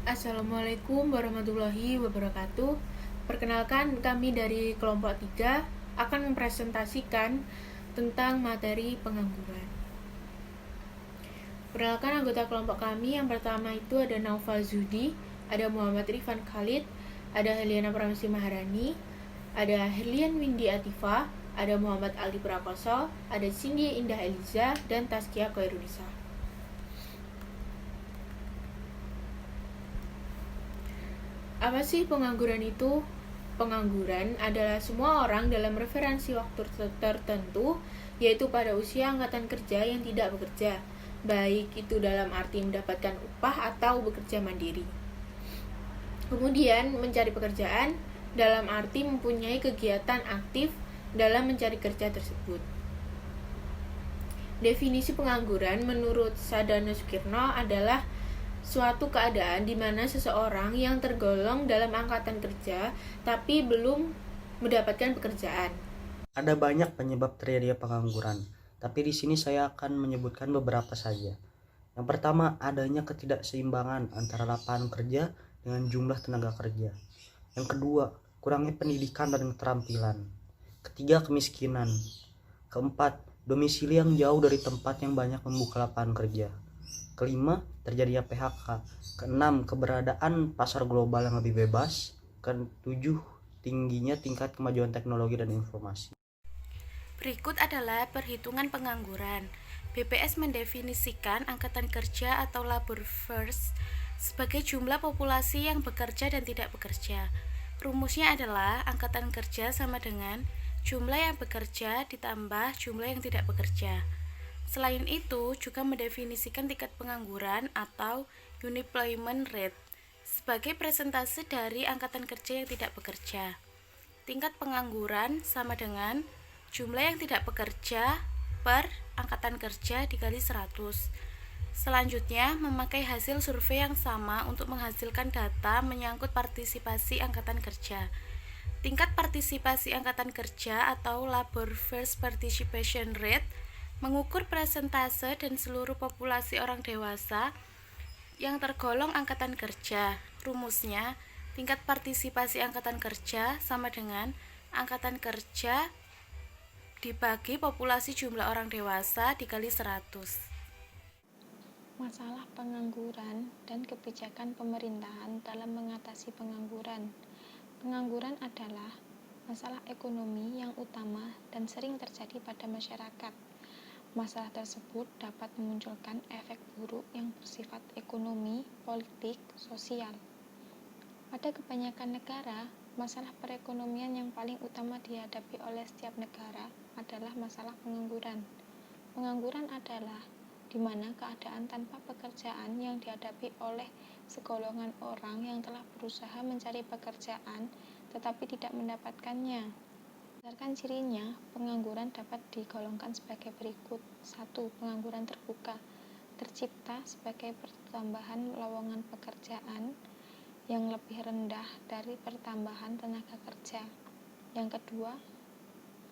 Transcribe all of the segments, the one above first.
Assalamualaikum warahmatullahi wabarakatuh. Perkenalkan, kami dari kelompok 3 akan mempresentasikan tentang materi pengangguran. Perkenalkan anggota kelompok kami. Yang pertama itu ada Naufal Zudi, ada Muhammad Rifan Khalid, ada Heliana Pramesti Maharani, ada Herlian Windy Atifa, ada Muhammad Ali Prakoso, ada Cindy Indah Eliza, dan Taskia Koirunisa. Apa sih pengangguran itu? Pengangguran adalah semua orang dalam referensi waktu tertentu, yaitu pada usia angkatan kerja yang tidak bekerja, baik itu dalam arti mendapatkan upah atau bekerja mandiri. Kemudian mencari pekerjaan dalam arti mempunyai kegiatan aktif dalam mencari kerja tersebut. Definisi pengangguran menurut Sadana Sukirno adalah suatu keadaan di mana seseorang yang tergolong dalam angkatan kerja tapi belum mendapatkan pekerjaan. Ada banyak penyebab terjadinya pengangguran, tapi di sini saya akan menyebutkan beberapa saja. Yang pertama, adanya ketidakseimbangan antara lapangan kerja dengan jumlah tenaga kerja. Yang kedua, kurangnya pendidikan dan keterampilan. Ketiga, kemiskinan. Keempat, domisili yang jauh dari tempat yang banyak membuka lapangan kerja. Kelima, terjadinya PHK. Keenam, keberadaan pasar global yang lebih bebas. Ketujuh, tingginya tingkat kemajuan teknologi dan informasi. Berikut adalah perhitungan pengangguran. BPS mendefinisikan angkatan kerja atau labor force sebagai jumlah populasi yang bekerja dan tidak bekerja. Rumusnya adalah angkatan kerja sama dengan jumlah yang bekerja ditambah jumlah yang tidak bekerja. Selain itu, juga mendefinisikan tingkat pengangguran atau unemployment rate sebagai persentase dari angkatan kerja yang tidak bekerja. Tingkat pengangguran sama dengan jumlah yang tidak bekerja per angkatan kerja dikali 100. Selanjutnya, memakai hasil survei yang sama untuk menghasilkan data menyangkut partisipasi angkatan kerja. Tingkat partisipasi angkatan kerja atau labor force participation rate mengukur persentase dan seluruh populasi orang dewasa yang tergolong angkatan kerja. Rumusnya, tingkat partisipasi angkatan kerja sama dengan angkatan kerja dibagi populasi jumlah orang dewasa dikali 100. Masalah pengangguran dan kebijakan pemerintahan dalam mengatasi pengangguran. Pengangguran adalah masalah ekonomi yang utama dan sering terjadi pada masyarakat. Masalah tersebut dapat memunculkan efek buruk yang bersifat ekonomi, politik, sosial. Pada kebanyakan negara, masalah perekonomian yang paling utama dihadapi oleh setiap negara adalah masalah pengangguran. Pengangguran adalah di mana keadaan tanpa pekerjaan yang dihadapi oleh segolongan orang yang telah berusaha mencari pekerjaan tetapi tidak mendapatkannya. Berdasarkan cirinya, pengangguran dapat digolongkan sebagai berikut. 1. Pengangguran terbuka tercipta sebagai pertambahan lowongan pekerjaan yang lebih rendah dari pertambahan tenaga kerja. Yang kedua,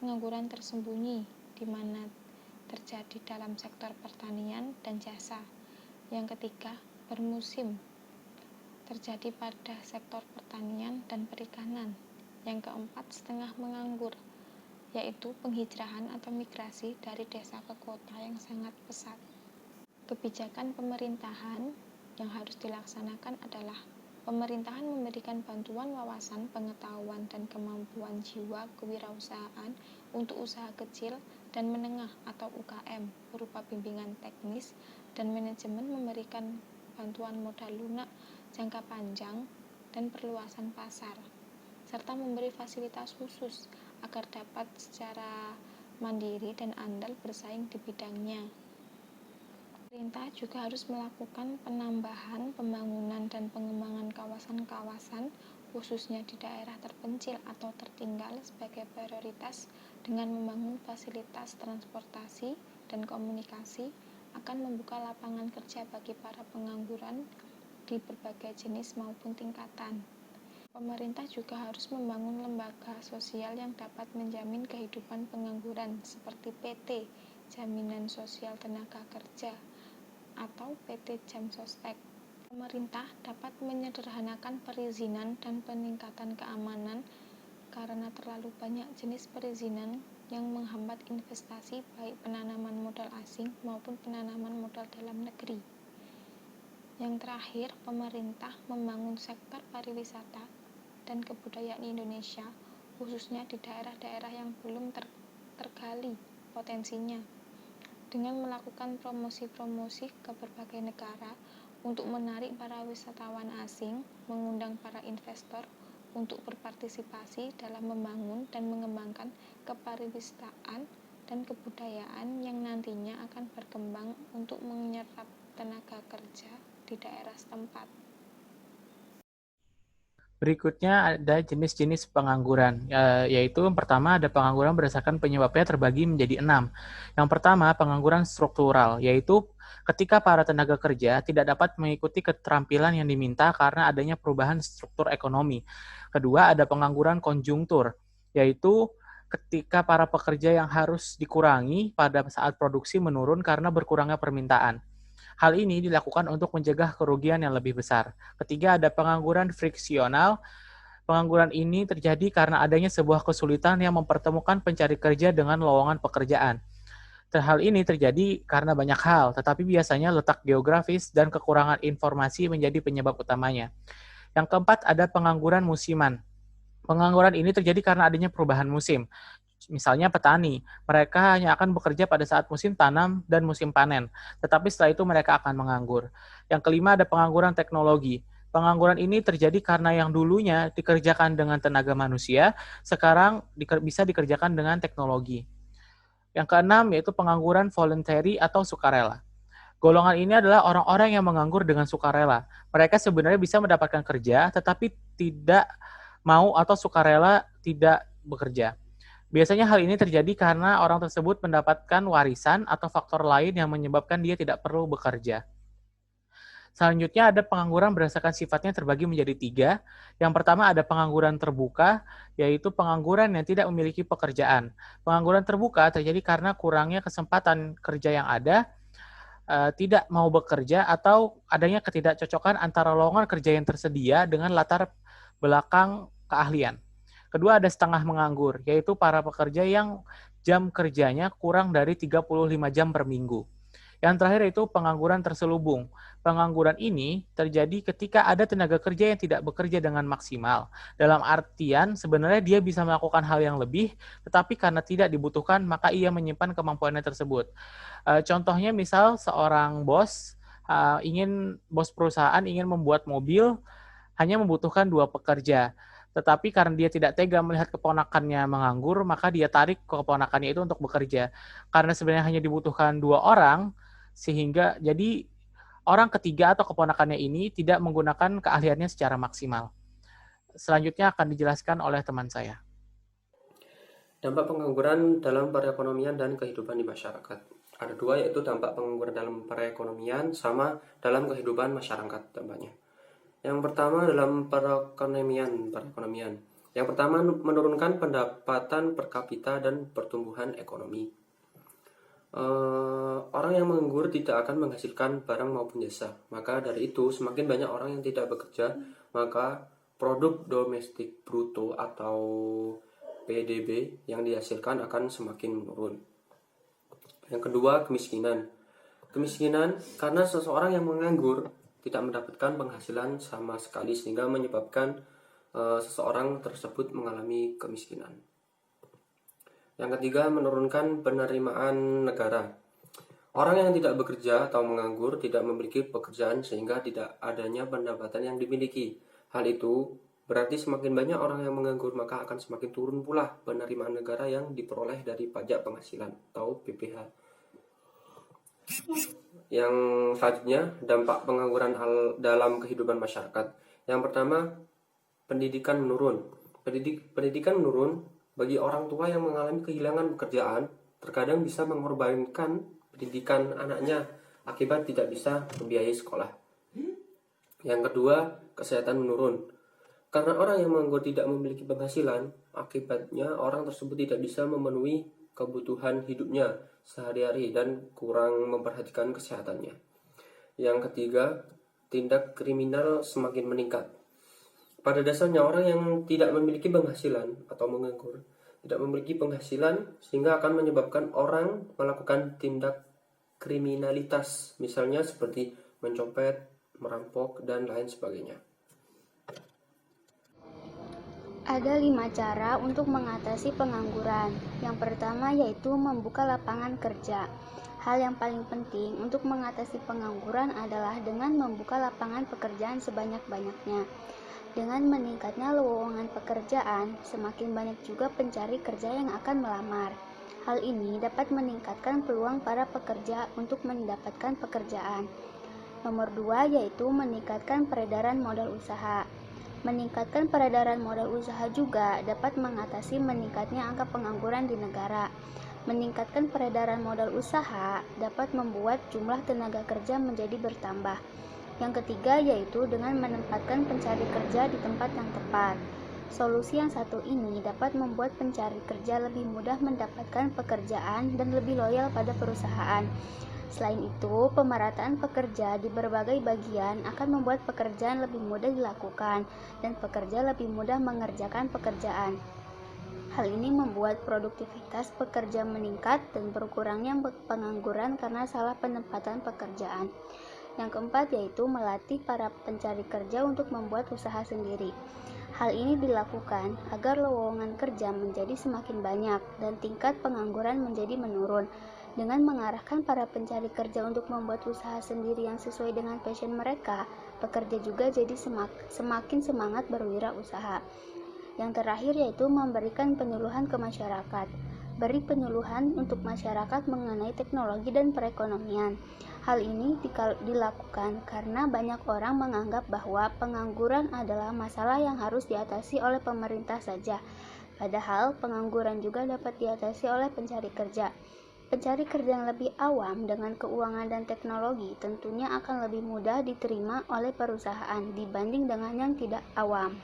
pengangguran tersembunyi di mana terjadi dalam sektor pertanian dan jasa. Yang ketiga, bermusim terjadi pada sektor pertanian dan perikanan. Yang keempat, setengah menganggur, yaitu penghijrahan atau migrasi dari desa ke kota yang sangat pesat. Kebijakan pemerintahan yang harus dilaksanakan adalah pemerintahan memberikan bantuan wawasan, pengetahuan, dan kemampuan jiwa kewirausahaan untuk usaha kecil dan menengah atau UKM berupa bimbingan teknis dan manajemen, memberikan bantuan modal lunak jangka panjang dan perluasan pasar, serta memberi fasilitas khusus agar dapat secara mandiri dan andal bersaing di bidangnya. Pemerintah juga harus melakukan penambahan, pembangunan, dan pengembangan kawasan-kawasan khususnya di daerah terpencil atau tertinggal sebagai prioritas dengan membangun fasilitas transportasi dan komunikasi akan membuka lapangan kerja bagi para pengangguran di berbagai jenis maupun tingkatan. Pemerintah juga harus membangun lembaga sosial yang dapat menjamin kehidupan pengangguran seperti PT, Jaminan Sosial Tenaga Kerja, atau PT Jamsostek. Pemerintah dapat menyederhanakan perizinan dan peningkatan keamanan karena terlalu banyak jenis perizinan yang menghambat investasi baik penanaman modal asing maupun penanaman modal dalam negeri. Yang terakhir, pemerintah membangun sektor pariwisata dan kebudayaan Indonesia, khususnya di daerah-daerah yang belum tergali potensinya, dengan melakukan promosi-promosi ke berbagai negara untuk menarik para wisatawan asing, mengundang para investor untuk berpartisipasi dalam membangun dan mengembangkan kepariwisataan dan kebudayaan yang nantinya akan berkembang untuk menyerap tenaga kerja di daerah setempat. Berikutnya ada jenis-jenis pengangguran, yaitu yang pertama ada pengangguran berdasarkan penyebabnya terbagi menjadi 6. Yang pertama, pengangguran struktural, yaitu ketika para tenaga kerja tidak dapat mengikuti keterampilan yang diminta karena adanya perubahan struktur ekonomi. Kedua, ada pengangguran konjungtur, yaitu ketika para pekerja yang harus dikurangi pada saat produksi menurun karena berkurangnya permintaan. Hal ini dilakukan untuk mencegah kerugian yang lebih besar. Ketiga, ada pengangguran friksional. Pengangguran ini terjadi karena adanya sebuah kesulitan yang mempertemukan pencari kerja dengan lowongan pekerjaan. Hal ini terjadi karena banyak hal, tetapi biasanya letak geografis dan kekurangan informasi menjadi penyebab utamanya. Yang keempat, ada pengangguran musiman. Pengangguran ini terjadi karena adanya perubahan musim. Misalnya petani, mereka hanya akan bekerja pada saat musim tanam dan musim panen, tetapi setelah itu mereka akan menganggur. Yang kelima ada pengangguran teknologi. Pengangguran ini terjadi karena yang dulunya dikerjakan dengan tenaga manusia, sekarang bisa dikerjakan dengan teknologi. Yang keenam yaitu pengangguran voluntary atau sukarela. Golongan ini adalah orang-orang yang menganggur dengan sukarela. Mereka sebenarnya bisa mendapatkan kerja, tetapi tidak mau atau sukarela tidak bekerja. Biasanya hal ini terjadi karena orang tersebut mendapatkan warisan atau faktor lain yang menyebabkan dia tidak perlu bekerja. Selanjutnya ada pengangguran berdasarkan sifatnya terbagi menjadi 3. Yang pertama ada pengangguran terbuka, yaitu pengangguran yang tidak memiliki pekerjaan. Pengangguran terbuka terjadi karena kurangnya kesempatan kerja yang ada, tidak mau bekerja, atau adanya ketidakcocokan antara lowongan kerja yang tersedia dengan latar belakang keahlian. Kedua, ada setengah menganggur, yaitu para pekerja yang jam kerjanya kurang dari 35 jam per minggu. Yang terakhir itu pengangguran terselubung. Pengangguran ini terjadi ketika ada tenaga kerja yang tidak bekerja dengan maksimal. Dalam artian, sebenarnya dia bisa melakukan hal yang lebih, tetapi karena tidak dibutuhkan, maka ia menyimpan kemampuannya tersebut. Contohnya misal seorang bos, bos perusahaan ingin membuat mobil, hanya membutuhkan 2 pekerja. Tetapi karena dia tidak tega melihat keponakannya menganggur, maka dia tarik keponakannya itu untuk bekerja. Karena sebenarnya hanya dibutuhkan 2 orang, sehingga jadi orang ketiga atau keponakannya ini tidak menggunakan keahliannya secara maksimal. Selanjutnya akan dijelaskan oleh teman saya. Dampak pengangguran dalam perekonomian dan kehidupan di masyarakat. Ada 2, yaitu dampak pengangguran dalam perekonomian sama dalam kehidupan masyarakat dampaknya. Yang pertama dalam perekonomian. Yang pertama menurunkan pendapatan per kapita dan pertumbuhan ekonomi. Orang yang menganggur tidak akan menghasilkan barang maupun jasa. Maka dari itu semakin banyak orang yang tidak bekerja, maka produk domestik bruto atau PDB yang dihasilkan akan semakin menurun. Yang kedua, kemiskinan. Kemiskinan karena seseorang yang menganggur tidak mendapatkan penghasilan sama sekali sehingga menyebabkan seseorang tersebut mengalami kemiskinan. Yang ketiga, menurunkan penerimaan negara. Orang yang tidak bekerja atau menganggur tidak memiliki pekerjaan sehingga tidak adanya pendapatan yang dimiliki. Hal itu berarti semakin banyak orang yang menganggur maka akan semakin turun pula penerimaan negara yang diperoleh dari pajak penghasilan atau PPh. Yang selanjutnya, dampak pengangguran dalam kehidupan masyarakat. Yang pertama, pendidikan menurun. Pendidikan menurun bagi orang tua yang mengalami kehilangan pekerjaan, terkadang bisa mengorbankan pendidikan anaknya akibat tidak bisa membiayai sekolah. Yang kedua, kesehatan menurun. Karena orang yang menganggur tidak memiliki penghasilan, akibatnya orang tersebut tidak bisa memenuhi kebutuhan hidupnya sehari-hari dan kurang memperhatikan kesehatannya. Yang ketiga, tindak kriminal semakin meningkat. Pada dasarnya orang yang tidak memiliki penghasilan atau menganggur tidak memiliki penghasilan sehingga akan menyebabkan orang melakukan tindak kriminalitas, misalnya seperti mencopet, merampok, dan lain sebagainya. Ada 5 cara untuk mengatasi pengangguran. Yang pertama yaitu membuka lapangan kerja. Hal yang paling penting untuk mengatasi pengangguran adalah dengan membuka lapangan pekerjaan sebanyak-banyaknya. Dengan meningkatnya lowongan pekerjaan, semakin banyak juga pencari kerja yang akan melamar. Hal ini dapat meningkatkan peluang para pekerja untuk mendapatkan pekerjaan. Nomor 2 yaitu meningkatkan peredaran modal usaha. Meningkatkan peredaran modal usaha juga dapat mengatasi meningkatnya angka pengangguran di negara. Meningkatkan peredaran modal usaha dapat membuat jumlah tenaga kerja menjadi bertambah. Yang ketiga yaitu dengan menempatkan pencari kerja di tempat yang tepat. Solusi yang satu ini dapat membuat pencari kerja lebih mudah mendapatkan pekerjaan dan lebih loyal pada perusahaan. Selain itu, pemerataan pekerja di berbagai bagian akan membuat pekerjaan lebih mudah dilakukan dan pekerja lebih mudah mengerjakan pekerjaan. Hal ini membuat produktivitas pekerja meningkat dan berkurangnya pengangguran karena salah penempatan pekerjaan. Yang keempat yaitu melatih para pencari kerja untuk membuat usaha sendiri. Hal ini dilakukan agar lowongan kerja menjadi semakin banyak dan tingkat pengangguran menjadi menurun. Dengan mengarahkan para pencari kerja untuk membuat usaha sendiri yang sesuai dengan passion mereka, pekerja juga jadi semakin semangat berwirausaha. Yang terakhir yaitu memberikan penyuluhan ke masyarakat. Beri penyuluhan untuk masyarakat mengenai teknologi dan perekonomian. Hal ini dilakukan karena banyak orang menganggap bahwa pengangguran adalah masalah yang harus diatasi oleh pemerintah saja. Padahal pengangguran juga dapat diatasi oleh pencari kerja. Pencari kerja yang lebih awam dengan keuangan dan teknologi tentunya akan lebih mudah diterima oleh perusahaan dibanding dengan yang tidak awam.